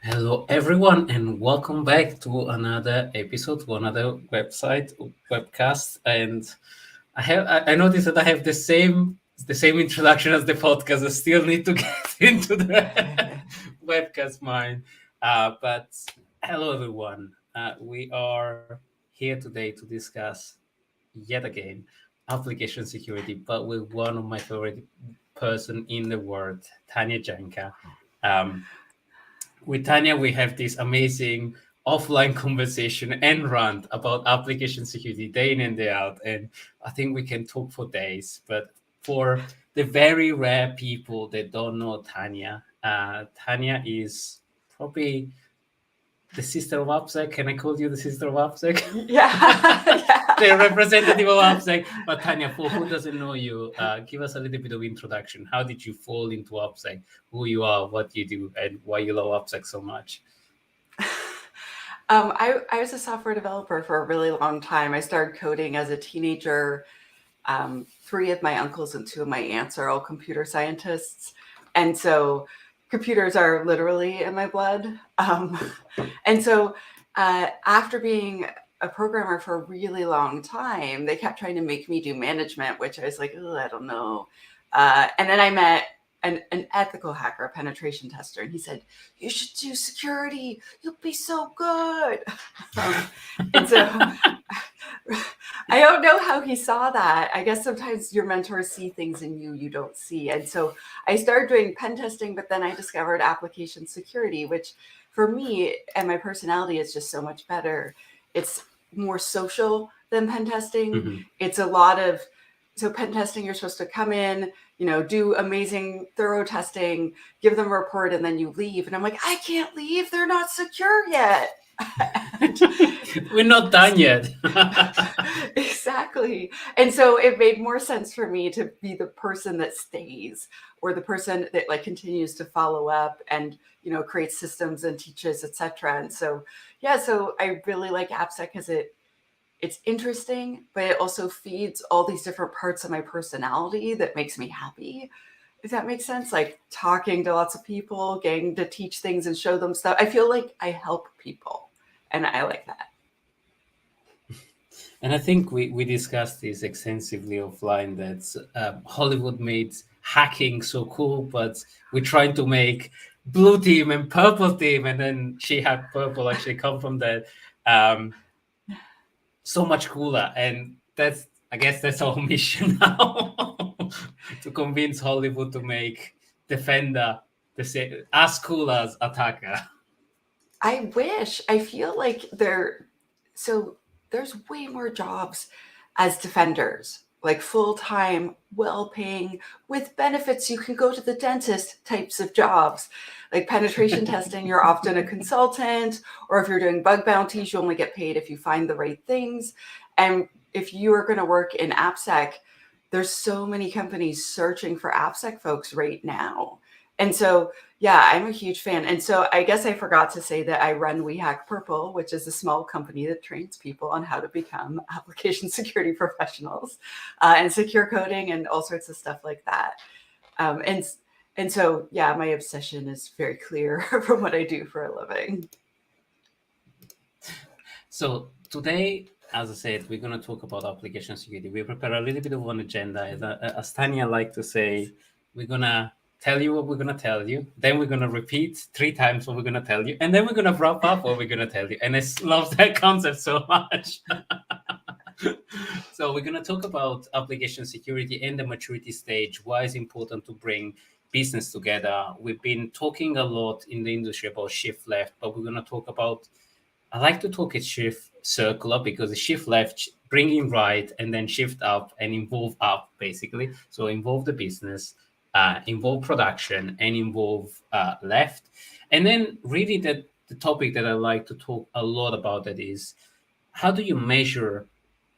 Hello, everyone, and welcome back to another episode, to another webcast. And I noticed that I have the same introduction as the podcast. I still need to get into the webcast mind. But hello, everyone. We are here today to discuss yet again application security, but with one of my favorite person in the world, Tanya Janca. Um, with Tanya, we have this amazing offline conversation and rant about application security day in and day out. And I think we can talk for days. But for the very rare people that don't know Tanya, Tanya is probably the sister of Appsec. Can I call you the sister of Appsec? Yeah, The yeah. representative of Appsec. But Tanya, for who doesn't know you, give us a little bit of introduction. How did you fall into Appsec? Who you are, what you do, and why you love Appsec so much? I was a software developer for a really long time. I started coding as a teenager. Three of my uncles and two of my aunts are all computer scientists. And so computers are literally in my blood. And so after being a programmer for a really long time, they kept trying to make me do management, which I was like, oh, I don't know. And then I met an ethical hacker, a penetration tester, and he said, "You should do security. You'll be so good." Um, and so I don't know how he saw that. I guess sometimes your mentors see things in you don't see. And so I started doing pen testing, but then I discovered application security, which for me and my personality is just so much better. It's more social than pen testing. Mhm. It's a lot of so pen testing, you're supposed to come in, do amazing thorough testing, give them a report, and then you leave. And I'm like, I can't leave. They're not secure yet. And We're not done yet. exactly. And so it made more sense for me to be the person that stays or the person that like continues to follow up and creates systems and teaches, etc. And so yeah, so I really like AppSec because it's interesting, but it also feeds all these different parts of my personality that makes me happy. If that makes sense, like talking to lots of people, getting to teach things and show them stuff. I feel like I help people, and I like that. And I think we discussed this extensively offline that Hollywood made hacking so cool, but we're trying to make blue team and purple team, and then SheHacksPurple actually come from that um, so much cooler. And I guess that's our mission now to convince Hollywood to make Defender as cool as Attacker. I wish. I feel like so there's way more jobs as defenders, like full time, well paying, with benefits. You can go to the dentist types of jobs. Like penetration testing, you're often a consultant, or if you're doing bug bounties, you only get paid if you find the right things. And if you are going to work in AppSec, there's so many companies searching for AppSec folks right now. And so yeah, I'm a huge fan. And so I guess I forgot to say that I run SheHacksPurple, which is a small company that trains people on how to become application security professionals and secure coding and all sorts of stuff like that. Um, and and so yeah, my obsession is very clear from what I do for a living. So today, as I said, we're going to talk about application security. We prepare a little bit of an agenda. As Tanya like to say, we're going to tell you what we're going to tell you. Then we're going to repeat 3 times what we're going to tell you. And then we're going to wrap up what we're going to tell you. And I love that concept so much. So we're going to talk about application security and the maturity stage, why it's important to bring business together. We've been talking a lot in the industry about shift left, but we're going to talk about I like to talk it shift circular because the shift left, bringing right, and then shift up and involve up, basically. So involve the business, involve production, and involve left. And then really the topic that I like to talk a lot about that is how do you measure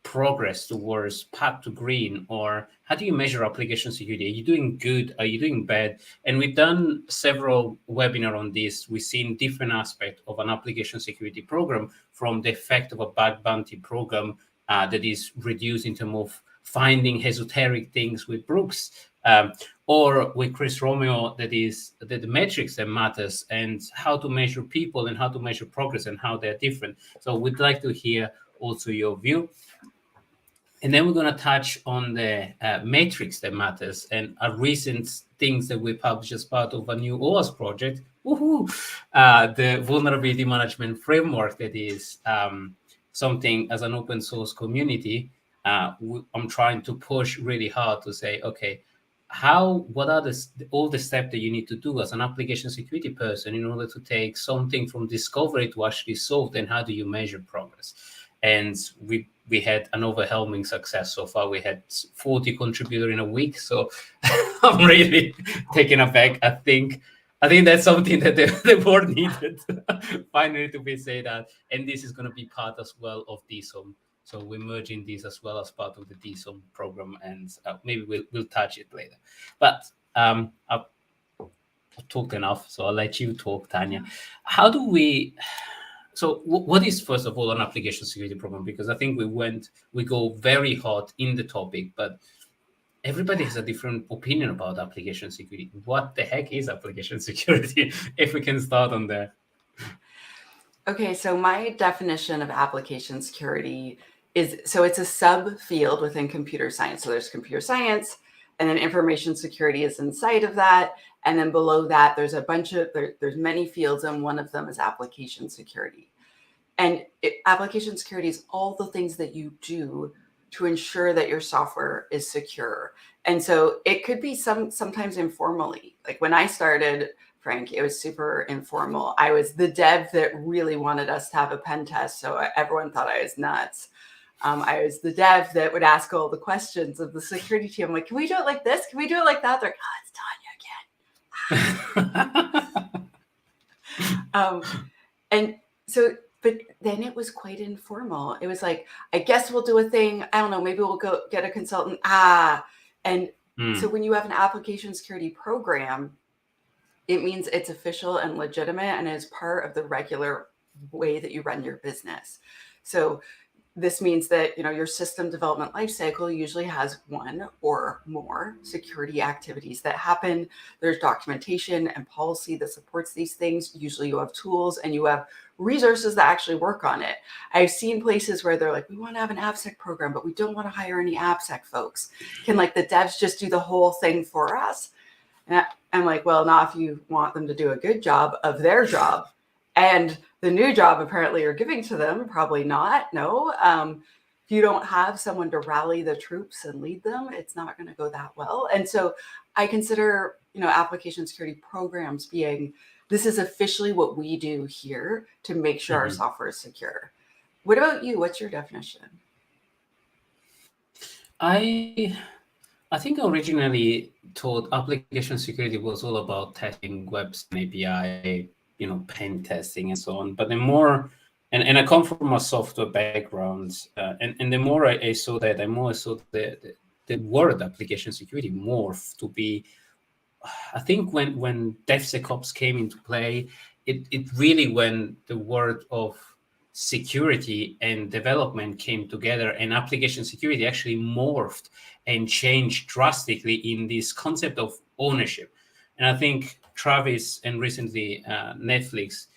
progress towards path to green, or how do you measure application security? Are you doing good? Are you doing bad? And we've done several webinars on this. We've seen different aspects of an application security program, from the effect of a bug bounty program that is reduced in terms of finding esoteric things with Brooks, Or with Chris Romeo, that is the metrics that matters and how to measure people and how to measure progress and how they're different. So we'd like to hear also your view. And then we're going to touch on the metrics that matters and a recent things that we published as part of a new OWASP project. Woohoo! The vulnerability management framework that is something as an open source community. I'm trying to push really hard to say, okay, what are all the steps that you need to do as an application security person in order to take something from discovery to actually solve, and how do you measure progress? And we had an overwhelming success so far. We had 40 contributors in a week, so I'm really taken aback. I think that's something that the board needed finally to be said that, and this is going to be part as well of DSOM. So we're merging this as well as part of the DSOM program, and maybe we'll touch it later. But I've talked enough, so I'll let you talk, Tanya. How do we? So what is, first of all, an application security program? Because I think we go very hot in the topic, but everybody has a different opinion about application security. What the heck is application security? If we can start on there. Okay, so my definition of application security is, so it's a subfield within computer science. So there's computer science, and then information security is inside of that. And then below that, there's there's many fields, and one of them is application security. And application security is all the things that you do to ensure that your software is secure. And so it could be sometimes informally. Like when I started, Frank, it was super informal. I was the dev that really wanted us to have a pen test, so everyone thought I was nuts. I was the dev that would ask all the questions of the security team. I'm like, can we do it like this? Can we do it like that? They're like, oh, it's Tanya again. And so, but then it was quite informal. It was like, I guess we'll do a thing. I don't know, maybe we'll go get a consultant. So when you have an application security program, it means it's official and legitimate and is part of the regular way that you run your business. So this means that, your system development lifecycle usually has one or more security activities that happen. There's documentation and policy that supports these things. Usually you have tools and you have resources that actually work on it. I've seen places where they're like, we want to have an appsec program, but we don't want to hire any appsec folks. Can the devs just do the whole thing for us? And I'm like, well, not if you want them to do a good job of their job. And the new job apparently you're giving to them, probably not. No. If you don't have someone to rally the troops and lead them, it's not going to go that well. And so I consider, application security programs being, this is officially what we do here to make sure our software is secure. What about you? What's your definition? I think I originally thought application security was all about testing webs and API, pen testing and so on. But the more, and I come from a software background, and the more I saw that, the more I saw the word application security morph to be, I think when DevSecOps came into play, it really, when the word of security and development came together, and application security actually morphed and changed drastically in this concept of ownership. And I think Travis and recently Netflix,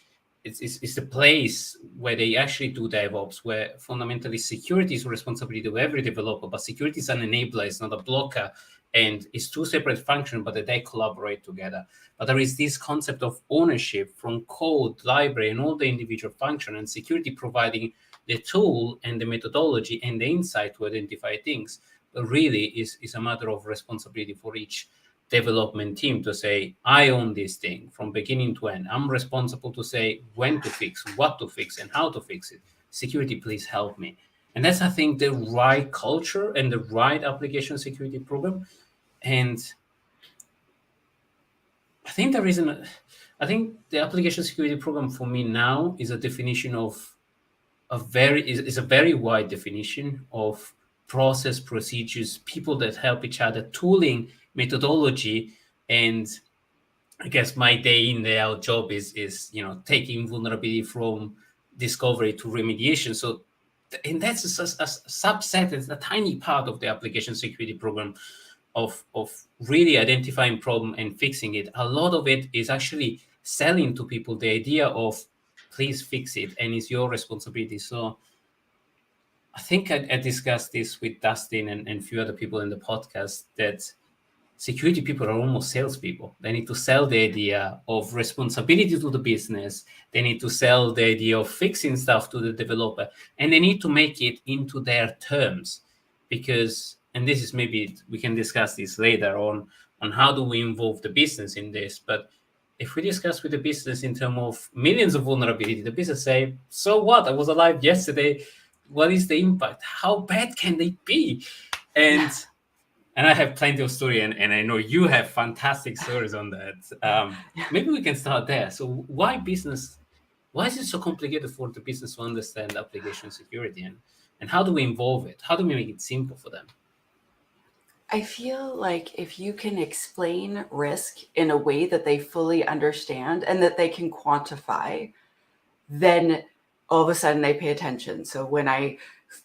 it's the place where they actually do DevOps, where fundamentally security is responsibility of every developer, but security is an enabler, it's not a blocker, and it's two separate functions, but they collaborate together. But there is this concept of ownership from code, library, and all the individual function, and security providing the tool and the methodology and the insight to identify things. But really is a matter of responsibility for each development team to say, I own this thing from beginning to end. I'm responsible to say when to fix, what to fix, and how to fix it. Security, please help me. And that's, I think, the right culture and the right application security program. And I think I think the application security program for me now is a definition of a very wide definition of process, procedures, people that help each other, tooling, methodology. And I guess my day in, day out job is taking vulnerability from discovery to remediation. So, and that's a subset, it's a tiny part of the application security program. of really identifying problem and fixing it. A lot of it is actually selling to people the idea of please fix it and it's your responsibility. So I think I discussed this with Dustin and a few other people in the podcast, that security people are almost salespeople. They need to sell the idea of responsibility to the business. They need to sell the idea of fixing stuff to the developer, and they need to make it into their terms. Because, and this is, maybe we can discuss this later on how do we involve the business in this. But if we discuss with the business in terms of millions of vulnerability, the business say, so what? I was alive yesterday. What is the impact? How bad can they be? And I have plenty of story, and I know you have fantastic stories on that. Maybe we can start there. So why is it so complicated for the business to understand application security, and how do we involve it? How do we make it simple for them? I feel like if you can explain risk in a way that they fully understand and that they can quantify, then all of a sudden they pay attention. So when I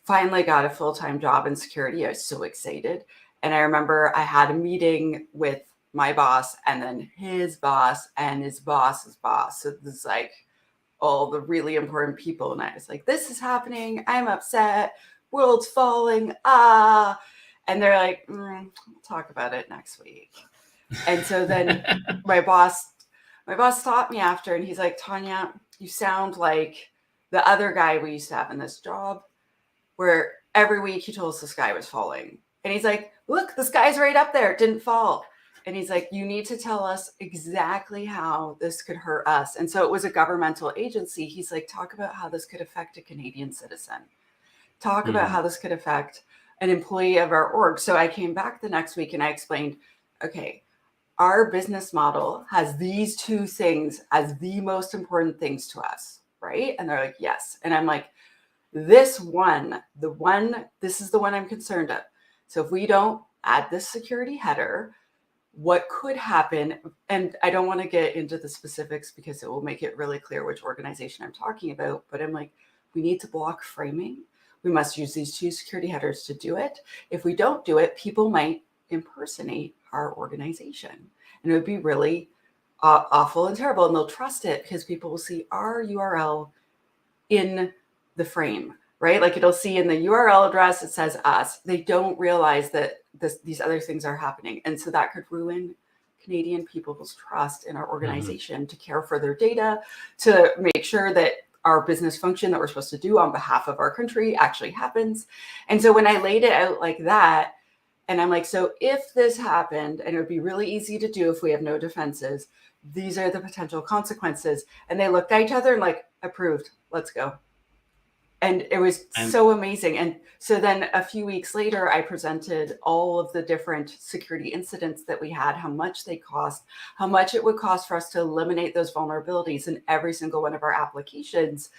finally got a full-time job in security, I was so excited. And I remember I had a meeting with my boss and then his boss and his boss's boss. So this is like all the really important people. And I was like, this is happening. I'm upset. World's falling. And they're like, we'll talk about it next week. And so then my boss stopped me after, and he's like, Tanya, you sound like the other guy we used to have in this job, where every week he told us the sky was falling. And he's like, look, the sky's right up there. It didn't fall. And he's like, you need to tell us exactly how this could hurt us. And so it was a governmental agency. He's like, talk about how this could affect a Canadian citizen. Talk about how this could affect an employee of our org. So I came back the next week and I explained, okay, our business model has these two things as the most important things to us, right? And they're like, yes. And I'm like, this is the one I'm concerned of. So if we don't add this security header, what could happen, and I don't want to get into the specifics because it will make it really clear which organization I'm talking about, but I'm like, we need to block framing. We must use these two security headers to do it. If we don't do it, people might impersonate our organization, and it would be really awful and terrible, and they'll trust it because people will see our URL in the frame, right? Like it'll see in the URL address, it says us. They don't realize that these other things are happening. And so that could ruin Canadian people's trust in our organization to care for their data, to make sure that our business function that we're supposed to do on behalf of our country actually happens. And so when I laid it out like that, and I'm like, so if this happened, and it would be really easy to do if we have no defenses, these are the potential consequences. And they looked at each other and like, approved, let's go. And it was so amazing. And so then a few weeks later, I presented all of the different security incidents that we had, how much they cost, how much it would cost for us to eliminate those vulnerabilities in every single one of our applications,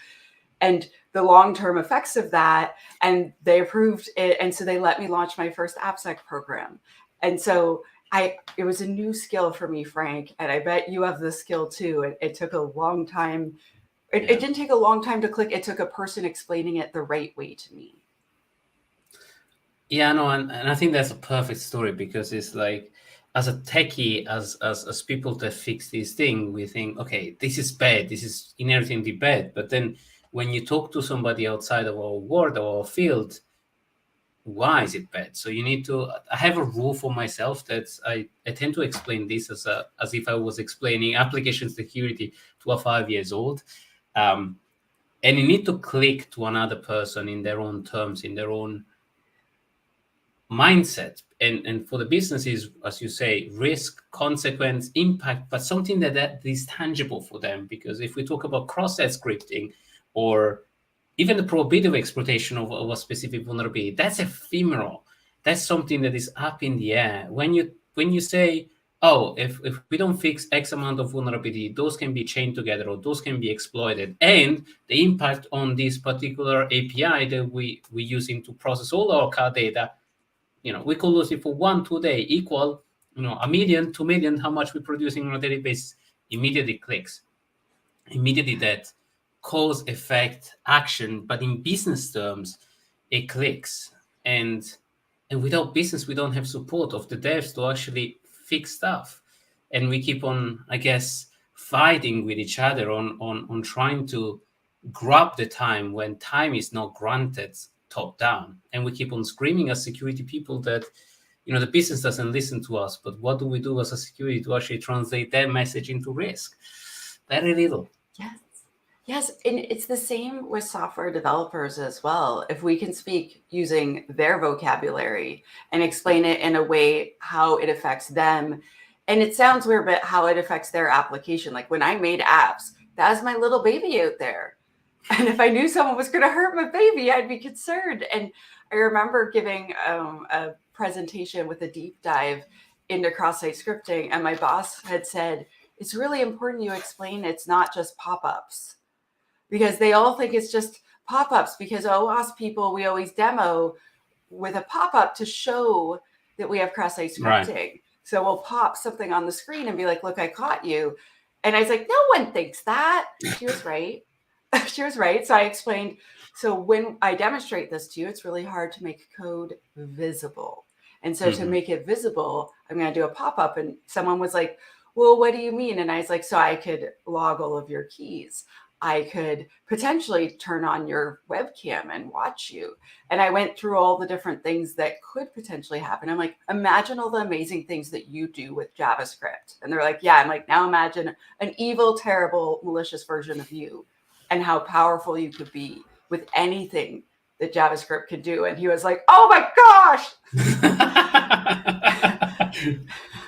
and the long-term effects of that. And they approved it. And so they let me launch my first appsec program. And so it was a new skill for me, Frank. And I bet you have the skill too. It took a long time. It didn't take a long time to click. It took a person explaining it the right way to me. Yeah, no, and I think that's a perfect story, because it's like, as a techie, as people that fix this thing, we think, okay, this is bad, this is inherently bad. But then when you talk to somebody outside of our world or our field, why is it bad? So you need to, I have a rule for myself that I tend to explain this as if I was explaining application security to a 5 years old. And you need to click to another person in their own terms, in their own mindset. And for the businesses, as you say, risk, consequence, impact, but something that is tangible for them. Because if we talk about cross-site scripting, or even the probability of exploitation of a specific vulnerability, that's ephemeral. That's something that is up in the air. When you say, oh, if we don't fix X amount of vulnerability, those can be chained together, or those can be exploited, and the impact on this particular API that we using to process all our car data, we could lose it for 1-2 days, equal, 1 million, 2 million, how much we're producing on a daily basis. Immediately clicks. Immediately that cause, effect, action, but in business terms, it clicks. And And without business, we don't have support of the devs to actually fix stuff. And we keep on, I guess, fighting with each other on trying to grab the time when time is not granted top down. And we keep on screaming as security people that, the business doesn't listen to us, but what do we do as a security to actually translate that message into risk? Very little. Yes, and it's the same with software developers as well. If we can speak using their vocabulary and explain it in a way how it affects them, and it sounds weird, but how it affects their application. Like when I made apps, that's my little baby out there. And if I knew someone was going to hurt my baby, I'd be concerned. And I remember giving a presentation with a deep dive into cross-site scripting, and my boss had said, it's really important you explain it's not just pop-ups, because they all think it's just pop-ups, because OWASP people, we always demo with a pop-up to show that we have cross-site scripting. Right. So we'll pop something on the screen and be like, look, I caught you. And I was like, no one thinks that. She was right. She was right. So I explained, so when I demonstrate this to you, it's really hard to make code visible. And so to make it visible, I'm going to do a pop-up. And someone was like, well, what do you mean? And I was like, so I could log all of your keys. I could potentially turn on your webcam and watch you. And I went through all the different things that could potentially happen. I'm like, imagine all the amazing things that you do with JavaScript. And they're like, yeah. I'm like, now imagine an evil, terrible, malicious version of you and how powerful you could be with anything that JavaScript could do. And he was like, oh my gosh.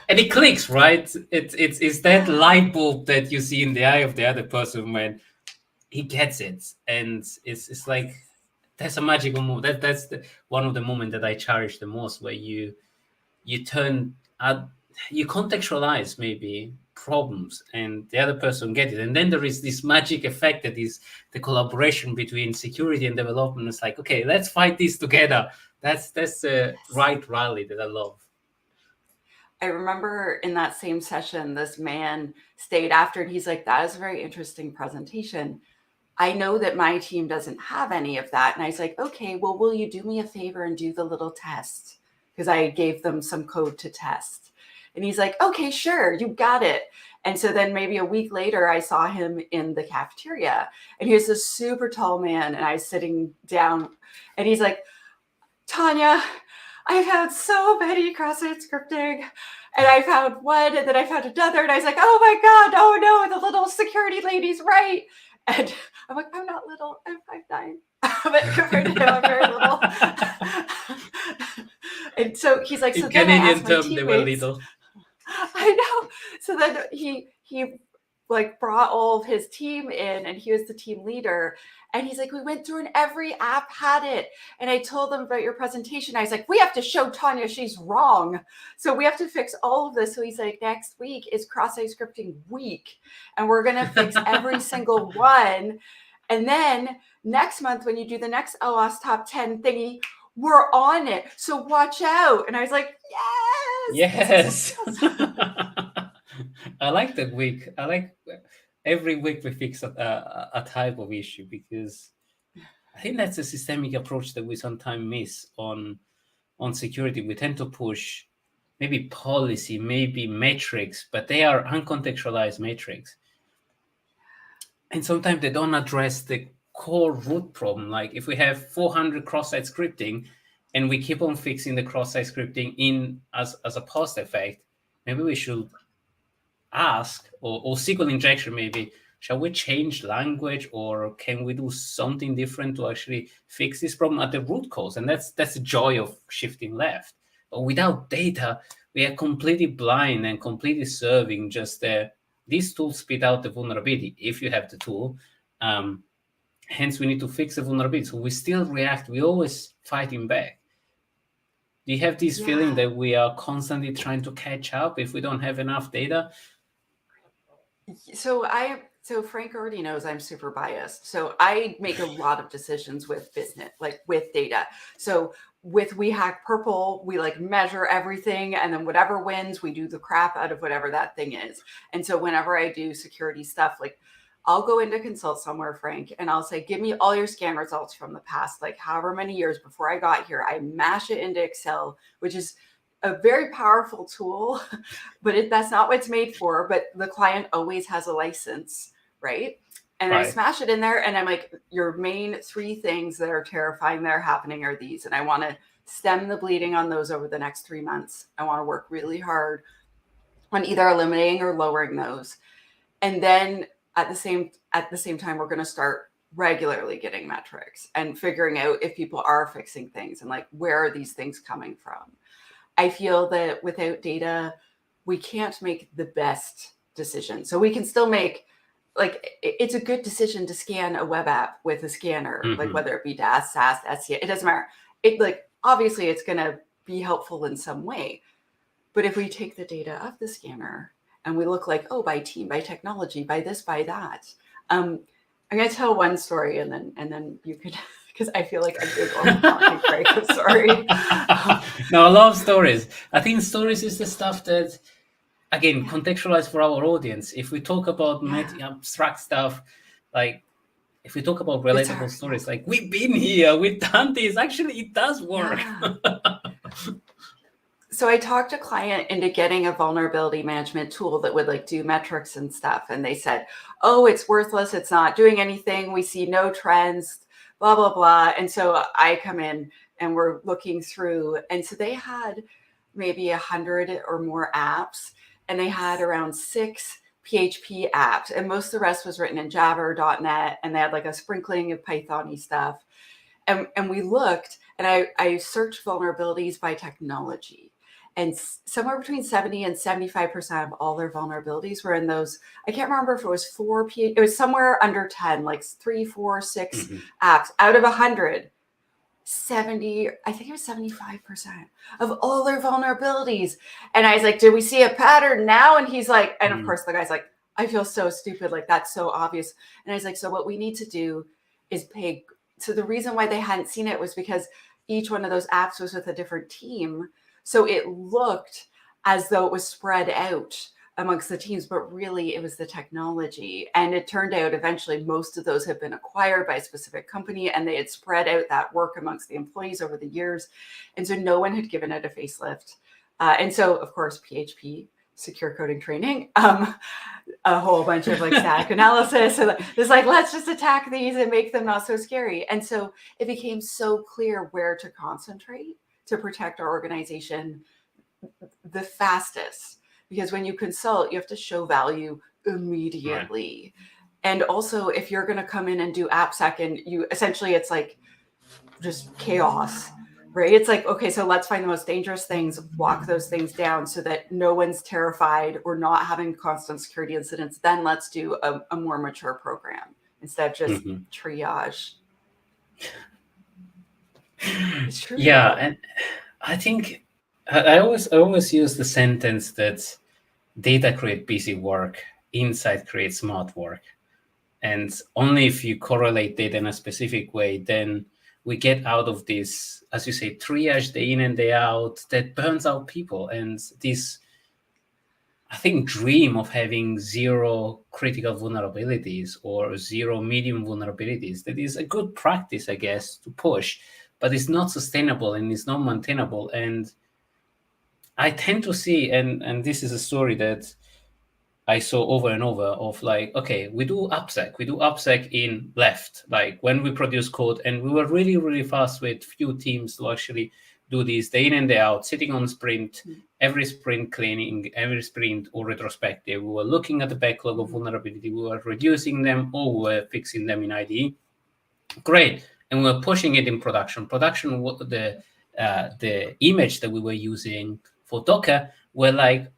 And it clicks, right? It's that light bulb that you see in the eye of the other person when he gets it. And it's like, that's a magical moment. That's one of the moments that I cherish the most, where you contextualize maybe problems and the other person get it. And then there is this magic effect that is the collaboration between security and development. It's like, okay, let's fight this together. That's the right rally that I love. I remember in that same session, this man stayed after and he's like, that is a very interesting presentation. I know that my team doesn't have any of that. And I was like, okay, well, will you do me a favor and do the little test? Because I gave them some code to test. And he's like, okay, sure, you got it. And so then maybe a week later, I saw him in the cafeteria and he was this super tall man. And I was sitting down and he's like, Tanya, I've had so many cross-site scripting, and I found one, and then I found another, and I was like, oh my God, oh no, the little security lady's right. And I'm like, I'm not little, I'm 5'9". But compared to him, I'm very little. And so he's like, so in Canadian term, teammates, they were little. I know. So then he like brought all of his team in, and he was the team leader. And he's like, we went through and every app had it. And I told them about your presentation. I was like, we have to show Tanya she's wrong. So we have to fix all of this. So he's like, next week is cross-site scripting week. And we're going to fix every single one. And then next month, when you do the next OWASP top 10 thingy, we're on it. So watch out. And I was like, yes. I like that week. I like every week we fix a type of issue, because I think that's a systemic approach that we sometimes miss on security. We tend to push maybe policy, maybe metrics, but they are uncontextualized metrics. And sometimes they don't address the core root problem. Like if we have 400 cross-site scripting and we keep on fixing the cross-site scripting in as a post effect, maybe we should ask, or SQL injection, maybe, shall we change language, or can we do something different to actually fix this problem at the root cause? And that's the joy of shifting left. But without data, we are completely blind and completely serving just these tools spit out the vulnerability if you have the tool. Hence, we need to fix the vulnerability. So we still react. We always fighting back. Do you have this feeling that we are constantly trying to catch up if we don't have enough data? So Frank already knows I'm super biased. So I make a lot of decisions with business, like with data. So with SheHacksPurple, we like measure everything, and then whatever wins, we do the crap out of whatever that thing is. And so whenever I do security stuff, like I'll go in to consult somewhere, Frank, and I'll say, give me all your scan results from the past, like however many years before I got here. I mash it into Excel, which is a very powerful tool, but that's not what it's made for. But the client always has a license, right? And I smash it in there, and I'm like, your main 3 things that are terrifying that are happening are these. And I want to stem the bleeding on those over the next 3 months. I want to work really hard on either eliminating or lowering those. And then at the same time, we're going to start regularly getting metrics and figuring out if people are fixing things and like, where are these things coming from? I feel that without data, we can't make the best decision. So we can still make, like, it's a good decision to scan a web app with a scanner, like whether it be DAS, SAS, SCA, it doesn't matter. It, like, obviously it's going to be helpful in some way. But if we take the data of the scanner and we look like, oh, by team, by technology, by this, by that. I'm going to tell one story and then you could, because I feel like I'm big on sorry. No, I love stories. I think stories is the stuff that, again, contextualize for our audience. If we talk about abstract stuff, like if we talk about relatable stories, like we've been here, we've done this, actually it does work. So I talked a client into getting a vulnerability management tool that would like do metrics and stuff. And they said, oh, it's worthless. It's not doing anything. We see no trends, blah, blah, blah. And so I come in and we're looking through. And so they had maybe 100 or more apps, and they had around 6 PHP apps. And most of the rest was written in Java or .NET. And they had like a sprinkling of Python-y stuff. And we looked, and I searched vulnerabilities by technology. And somewhere between 70 and 75% of all their vulnerabilities were in those. I can't remember if it was 4, it was somewhere under 10, like 3, 4, 6 apps out of 100. 70, I think it was 75% of all their vulnerabilities. And I was like, did we see a pattern now? And he's like, and of course the guy's like, I feel so stupid. Like, that's so obvious. And I was like, so what we need to do is pay. So the reason why they hadn't seen it was because each one of those apps was with a different team. So it looked as though it was spread out amongst the teams, but really it was the technology. And it turned out eventually most of those had been acquired by a specific company, and they had spread out that work amongst the employees over the years. And so no one had given it a facelift. And so, of course, PHP, secure coding training, a whole bunch of like static analysis. And it's like, let's just attack these and make them not so scary. And so it became so clear where to concentrate to protect our organization the fastest. Because when you consult, you have to show value immediately. Right. And also, if you're going to come in and do appsec, and you essentially, it's like just chaos, right? It's like, okay, so let's find the most dangerous things, walk those things down so that no one's terrified or not having constant security incidents. Then let's do a more mature program instead of just triage. It's true. Yeah, and I think I always use the sentence that data create busy work, insight creates smart work. And only if you correlate data in a specific way, then we get out of this, as you say, triage day in and day out that burns out people. And this, I think, dream of having 0 critical vulnerabilities or 0 medium vulnerabilities, that is a good practice, I guess, to push, but it's not sustainable and it's not maintainable. And I tend to see, and this is a story that I saw over and over of like, okay, we do appsec in left, like when we produce code, and we were really, really fast with few teams to actually do this day in and day out, sitting on sprint, every sprint cleaning, every sprint or retrospective. We were looking at the backlog of vulnerability, we were reducing them or we were fixing them in IDE. Great. And we were pushing it in production. The image that we were using for Docker were like,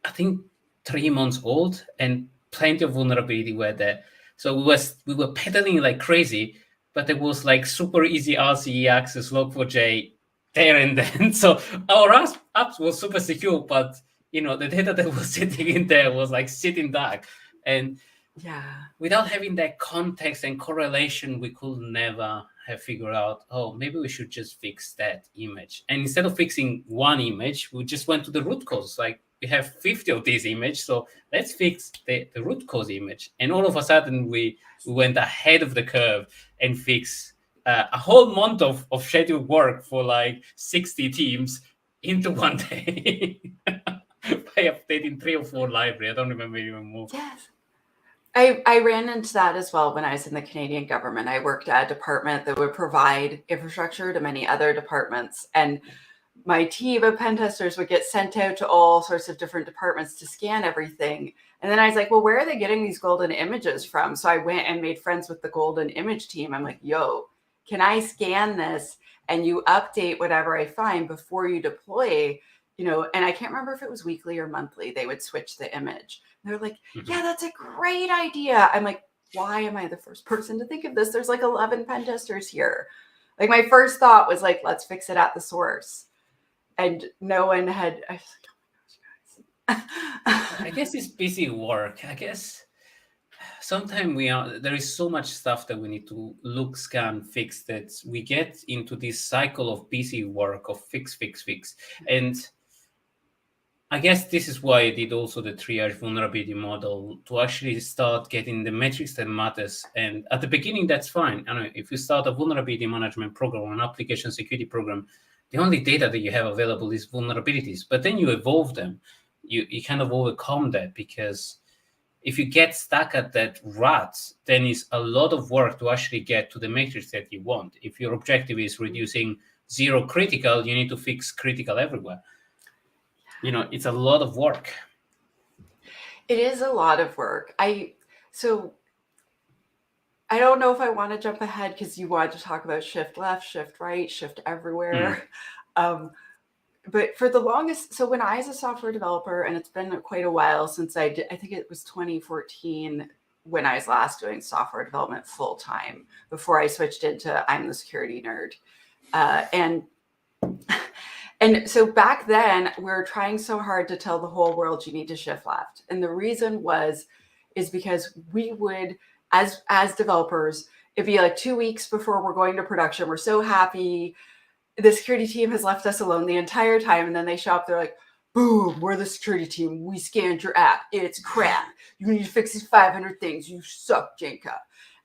I think 3 months old, and plenty of vulnerability were there. So we were pedaling like crazy, but it was like super easy RCE access, log4j there and then. So our apps was super secure, but the data that was sitting in there was like sitting dark. And without having that context and correlation, we could never have figured out, oh, maybe we should just fix that image. And instead of fixing one image, we just went to the root cause, like, we have 50 of these images, so let's fix the root cause image. And all of a sudden, we went ahead of the curve and fixed a whole month of scheduled work for like 60 teams into one day by updating 3 or 4 libraries. I don't remember even more. Yes. I ran into that as well when I was in the Canadian government. I worked at a department that would provide infrastructure to many other departments. And my team of pen testers would get sent out to all sorts of different departments to scan everything. And then I was like, well, where are they getting these golden images from? So I went and made friends with the golden image team. I'm like, yo, can I scan this and you update whatever I find before you deploy? And I can't remember if it was weekly or monthly, they would switch the image. They're like, yeah, that's a great idea. I'm like, why am I the first person to think of this? There's like 11 pen testers here. Like my first thought was like, let's fix it at the source. And no one had, I was like, oh my gosh, guys. I guess it's busy work. I guess sometimes there is so much stuff that we need to look, scan, fix, that we get into this cycle of busy work of fix. And I guess this is why I did also the triage vulnerability model, to actually start getting the metrics that matters. And at the beginning, that's fine. I know if you start a vulnerability management program or an application security program, the only data that you have available is vulnerabilities, but then you evolve them. You kind of overcome that, because if you get stuck at that rut, then it's a lot of work to actually get to the metrics that you want. If your objective is reducing 0 critical, you need to fix critical everywhere. It's a lot of work. It is a lot of work. So I don't know if I want to jump ahead because you wanted to talk about shift left, shift right, shift everywhere. But for the longest, so when I was a software developer, and it's been quite a while since I think it was 2014 when I was last doing software development full time, before I switched into I'm the security nerd. And so back then we were trying so hard to tell the whole world you need to shift left. And the reason is because we would, as developers, it'd be like 2 weeks before we're going to production. We're so happy. The security team has left us alone the entire time. And then they show up, they're like, boom, we're the security team. We scanned your app. It's crap. You need to fix these 500 things. You suck, Janca.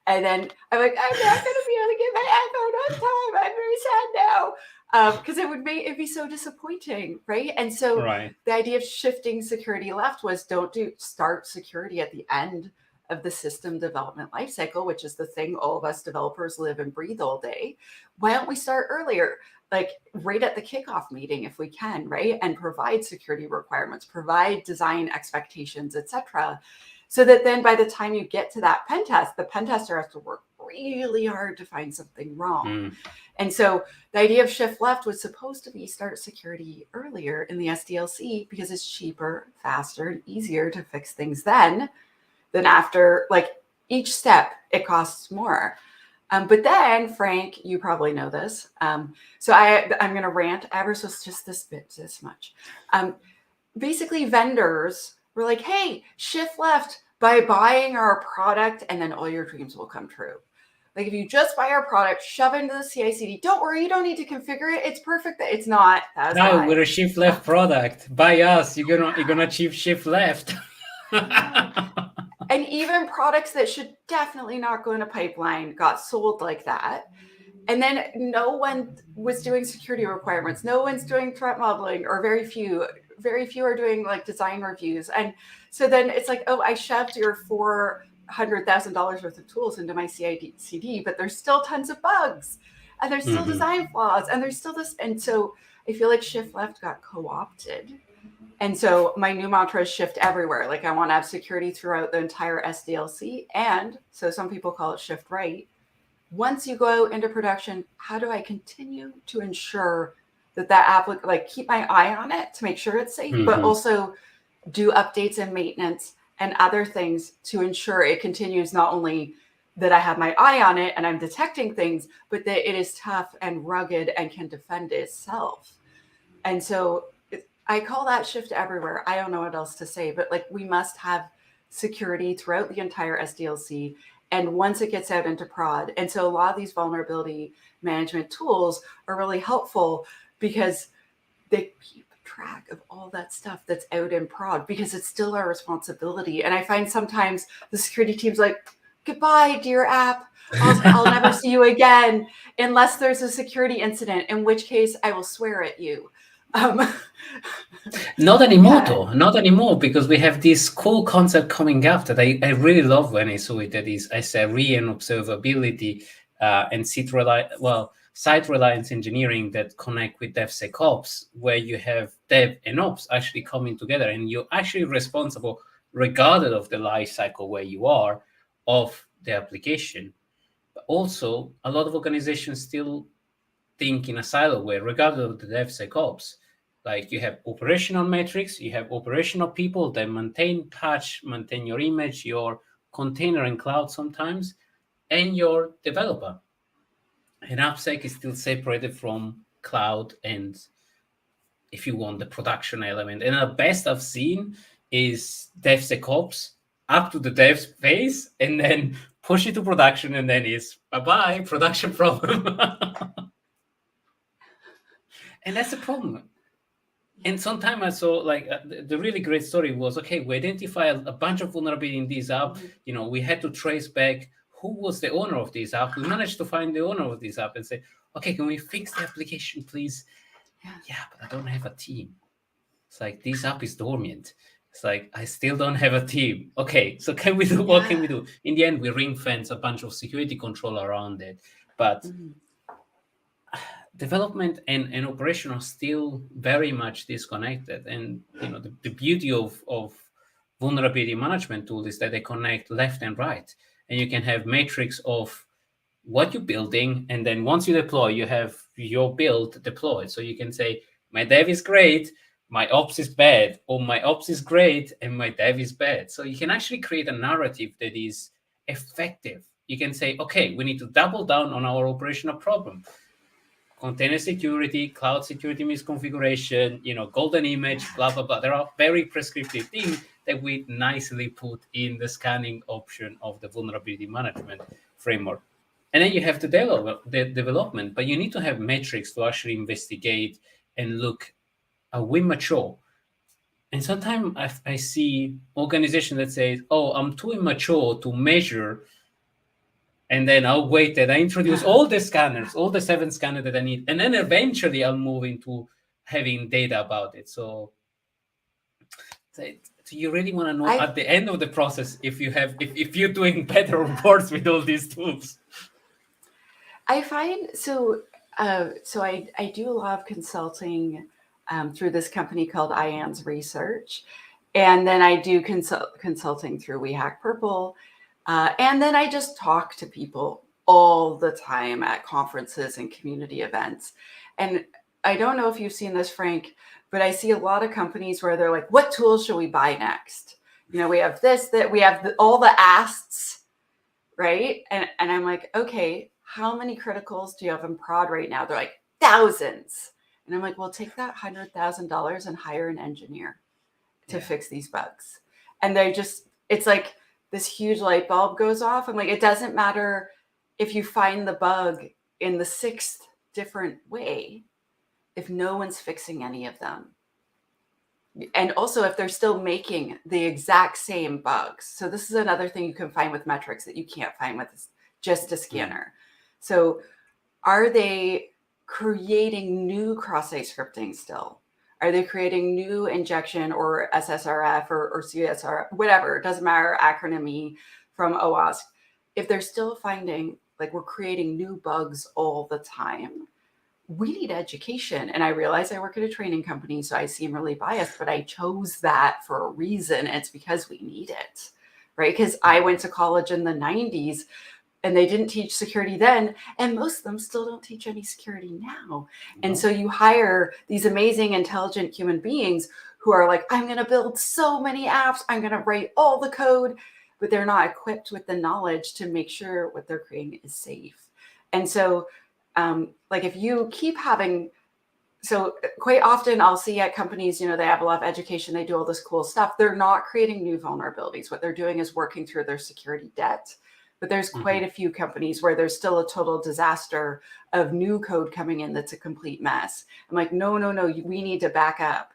And then I'm like, I'm not going to be able to get my iPhone on time. I'm very sad now. Because it'd be so disappointing, right? And so The idea of shifting security left was start security at the end of the system development lifecycle, which is the thing all of us developers live and breathe all day. Why don't we start earlier, like right at the kickoff meeting if we can, right? And provide security requirements, provide design expectations, etc. So that then by the time you get to that pen test, the pen tester has to work really hard to find something wrong. And so the idea of shift left was supposed to be start security earlier in the SDLC because it's cheaper, faster, and easier to fix things then than after. Like each step, it costs more. But then, Frank, you probably know this. So I'm going to rant ever so just this much. Basically, vendors were like, hey, shift left by buying our product and then all your dreams will come true. Like if you just buy our product, shove it into the CI/CD. Don't worry, you don't need to configure it. It's perfect. It's not. No, we're a shift left product. Buy us. You're gonna achieve shift left. And even products that should definitely not go in a pipeline got sold like that. And then no one was doing security requirements. No one's doing threat modeling, or very few are doing like design reviews. And so then it's like, oh, I shoved your $400,000 worth of tools into my CI/CD, but there's still tons of bugs, and there's still design flaws, and there's still this. And so I feel like shift left got co-opted. And so my new mantra is shift everywhere. Like I want to have security throughout the entire SDLC. And so some people call it shift right. Once you go out into production, how do I continue to ensure that app, like keep my eye on it to make sure it's safe, but also do updates and maintenance and other things to ensure it continues, not only that I have my eye on it and I'm detecting things, but that it is tough and rugged and can defend itself. And so I call that shift everywhere. I don't know what else to say, but like we must have security throughout the entire SDLC. And once it gets out into prod. And so a lot of these vulnerability management tools are really helpful because they keep track of all that stuff that's out in prod because it's still our responsibility. And I find sometimes the security team's like, goodbye, dear app. I'll never see you again unless there's a security incident, in which case I will swear at you. Not anymore, though. Not anymore, because we have this cool concept coming up that I really love when I saw it. That is SRE and observability and site reliance engineering that connect with DevSecOps, where you have Dev and Ops actually coming together, and you're actually responsible, regardless of the life cycle where you are, of the application. But also, a lot of organizations still think in a silo way, regardless of the DevSecOps. Like you have operational metrics, you have operational people that maintain patch, maintain your image, your container and cloud sometimes, and your developer. And appsec is still separated from cloud and, if you want, the production element. And the best I've seen is DevSecOps up to the dev phase and then push it to production, and then it's bye-bye, production problem. And that's the problem. And sometimes I saw like the really great story was, okay, we identify a bunch of vulnerability in this app. We had to trace back who was the owner of this app. We managed to find the owner of this app and say, okay, can we fix the application, please? Yeah, but I don't have a team. It's like, this app is dormant. It's like, I still don't have a team. Okay, so can we do, what can we do? In the end, we ring fence a bunch of security control around it. But development and operation are still very much disconnected. And the beauty of vulnerability management tool is that they connect left and right, and you can have metrics of what you're building, and then once you deploy, you have your build deployed. So you can say, my dev is great, my ops is bad, or my ops is great and my dev is bad. So you can actually create a narrative that is effective. You can say, okay, we need to double down on our operational problem. Container security, cloud security misconfiguration, golden image, blah, blah, blah. There are very prescriptive things that we nicely put in the scanning option of the vulnerability management framework. And then you have the development, but you need to have metrics to actually investigate and look, are we mature? And sometimes I see organizations that say, oh, I'm too immature to measure, and then I'll wait and I introduce all the scanners, all the 7 scanners that I need. And then eventually I'll move into having data about it. So you really want to know at the end of the process if you're doing better or worse with all these tools. I find, so I do a lot of consulting through this company called IANS Research. And then I do consulting through SheHacksPurple. And then I just talk to people all the time at conferences and community events. And I don't know if you've seen this, Frank, but I see a lot of companies where they're like, what tools should we buy next? We have this, that we have all the asks, right? And I'm like, okay, how many criticals do you have in prod right now? They're like, thousands. And I'm like, well, take that $100,000 and hire an engineer to fix these bugs. And it's like this huge light bulb goes off. I'm like, it doesn't matter if you find the bug in the 6th different way, if no one's fixing any of them. And also if they're still making the exact same bugs. So this is another thing you can find with metrics that you can't find with just a scanner. So are they creating new cross-site scripting still? Are they creating new injection or SSRF or CSR, whatever, it doesn't matter, acronym from OWASP. If they're still finding, like, we're creating new bugs all the time, we need education. And I realize I work at a training company, so I seem really biased, but I chose that for a reason. And it's because we need it, right? Because I went to college in the 90s and they didn't teach security then. And most of them still don't teach any security now. And so you hire these amazing, intelligent human beings who are like, I'm going to build so many apps. I'm going to write all the code, but they're not equipped with the knowledge to make sure what they're creating is safe. And so like if you keep having, so quite often I'll see at companies, they have a lot of education, they do all this cool stuff. They're not creating new vulnerabilities. What they're doing is working through their security debt. But there's quite a few companies where there's still a total disaster of new code coming in that's a complete mess. I'm like, no, we need to back up.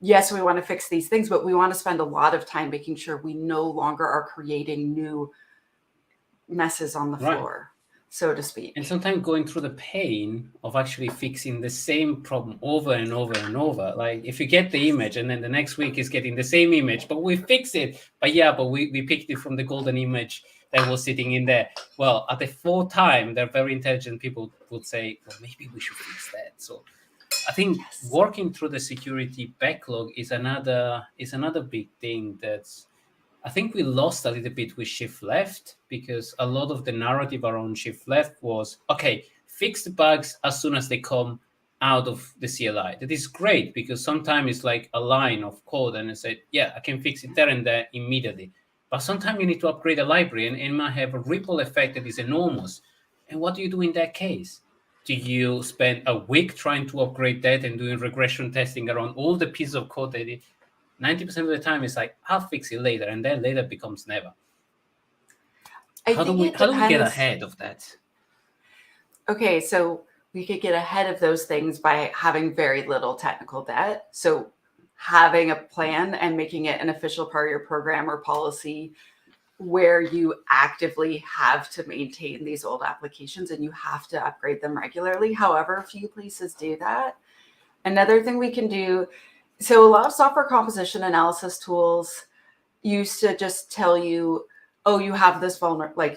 Yes, we want to fix these things, but we want to spend a lot of time making sure we no longer are creating new messes on the floor, so to speak. And sometimes going through the pain of actually fixing the same problem over and over and over. Like if you get the image and then the next week is getting the same image, but we fix it. But we picked it from the golden image that was sitting in there. Well, at the fourth time, they're very intelligent people would say, well, maybe we should fix that. So I think working through the security backlog is another big thing that's, I think we lost a little bit with Shift Left, because a lot of the narrative around Shift Left was, okay, fix the bugs as soon as they come out of the CLI. That is great, because sometimes it's like a line of code and I said, yeah, I can fix it there and there immediately. But sometimes you need to upgrade a library and it might have a ripple effect that is enormous. And what do you do in that case? Do you spend a week trying to upgrade that and doing regression testing around all the pieces of code that 90% of the time it's like, I'll fix it later, and then later becomes never. How do we get ahead of that? Okay, so we could get ahead of those things by having very little technical debt. So having a plan and making it an official part of your program or policy where you actively have to maintain these old applications and you have to upgrade them regularly. However, a few places do that. Another thing we can do, so a lot of software composition analysis tools used to just tell you, oh, you have this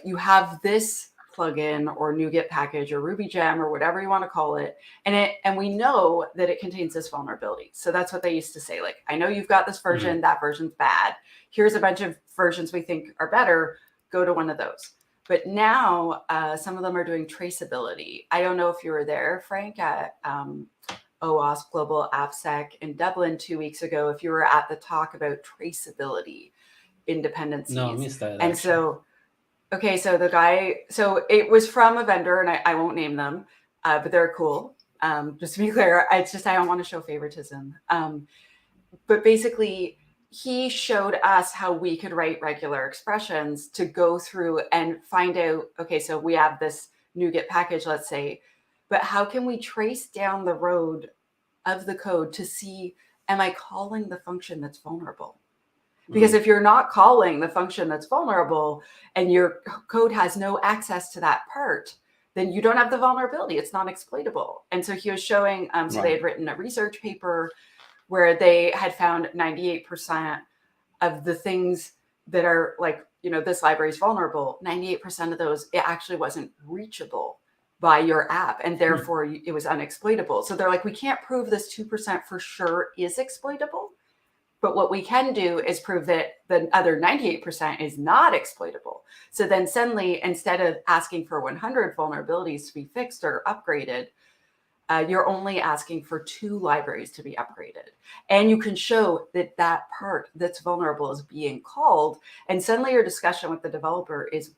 you have this plugin or NuGet package or Ruby gem or whatever you want to call it. And we know that it contains this vulnerability. So that's what they used to say. Like, I know you've got this version, that version's bad. Here's a bunch of versions we think are better. Go to one of those. But now some of them are doing traceability. I don't know if you were there, Frank, at OWASP Global AppSec in Dublin 2 weeks ago, if you were at the talk about traceability dependencies. No, I missed that. And so it was from a vendor, and I won't name them, but they're cool. Just to be clear, I don't want to show favoritism. But basically, he showed us how we could write regular expressions to go through and find out, okay, so we have this NuGet package, let's say, but how can we trace down the road of the code to see, am I calling the function that's vulnerable? Because if you're not calling the function that's vulnerable and your code has no access to that part, then you don't have the vulnerability. It's not exploitable. And so he was showing, they had written a research paper where they had found 98% of the things that are this library is vulnerable. 98% of those, it actually wasn't reachable by your app, and therefore it was unexploitable. So they're like, we can't prove this 2% for sure is exploitable, but what we can do is prove that the other 98% is not exploitable. So then suddenly, instead of asking for 100 vulnerabilities to be fixed or upgraded, you're only asking for 2 libraries to be upgraded. And you can show that that part that's vulnerable is being called, and suddenly your discussion with the developer is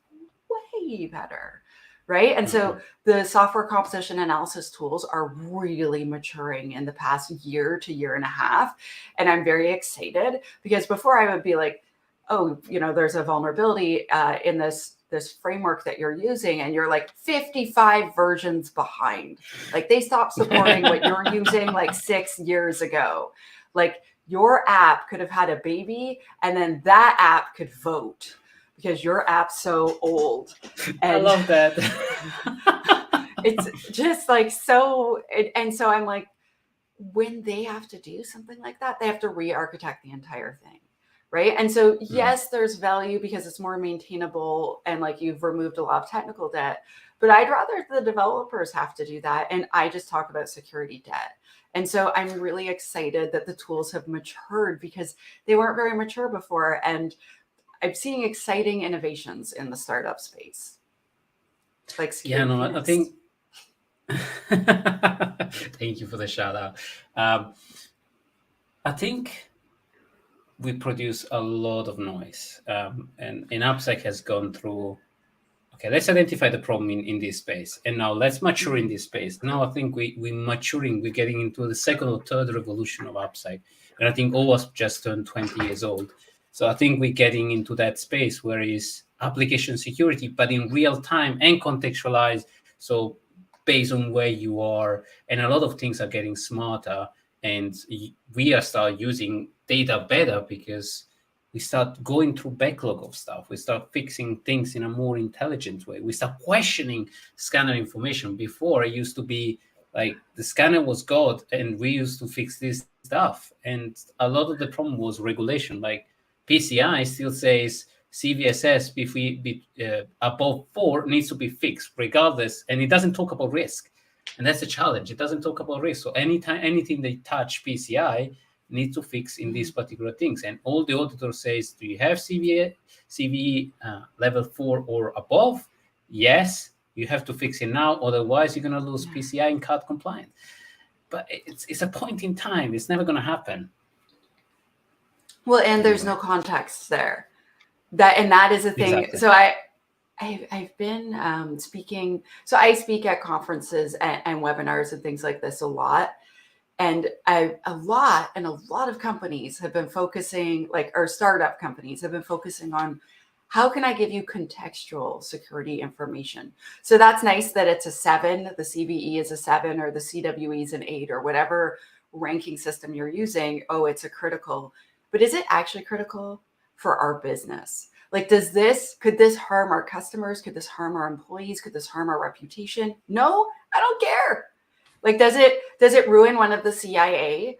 way better. Right. And so the software composition analysis tools are really maturing in the past year to year and a half. And I'm very excited, because before I would be like, oh, there's a vulnerability in this framework that you're using, and you're like 55 versions behind. Like, they stopped supporting what you're using like 6 years ago. Like, your app could have had a baby, and then that app could vote, because your app's so old. And I love that. It's just like so. And so I'm like, when they have to do something like that, they have to re-architect the entire thing. Right. And so, yes, there's value because it's more maintainable and like you've removed a lot of technical debt. But I'd rather the developers have to do that. And I just talk about security debt. And so I'm really excited that the tools have matured, because they weren't very mature before. And I'm seeing exciting innovations in the startup space. Like, I think. Thank you for the shout out. I think we produce a lot of noise, and AppSec has gone through. Okay, let's identify the problem in this space, and now let's mature in this space. Now I think we're maturing. We're getting into the second or third revolution of AppSec, and I think OWASP just turned 20 years old. So I think we're getting into that space where is application security, but in real time and contextualized. So based on where you are, and a lot of things are getting smarter. And we are start using data better because we start going through backlog of stuff. We start fixing things in a more intelligent way. We start questioning scanner information. Before, it used to be like the scanner was God and we used to fix this stuff. And a lot of the problem was regulation. Like PCI still says CVSS above 4 needs to be fixed regardless. And it doesn't talk about risk. And that's the challenge. It doesn't talk about risk. So anything they touch PCI need to fix in these particular things. And all the auditor says, do you have CVE level 4 or above? Yes, you have to fix it now. Otherwise, you're going to lose PCI and CAD compliant. But it's a point in time. It's never going to happen. Well, and there's no context there. That is a thing. Exactly. So I've been speaking. So I speak at conferences and webinars and things like this a lot. And a lot of companies have been focusing, like our startup companies have been focusing on how can I give you contextual security information? So that's nice that it's a 7, the CVE is a 7 or the CWE is an 8 or whatever ranking system you're using. Oh, it's a critical, but is it actually critical for our business? Like, could this harm our customers? Could this harm our employees? Could this harm our reputation? No, I don't care. Like, does it ruin one of the CIA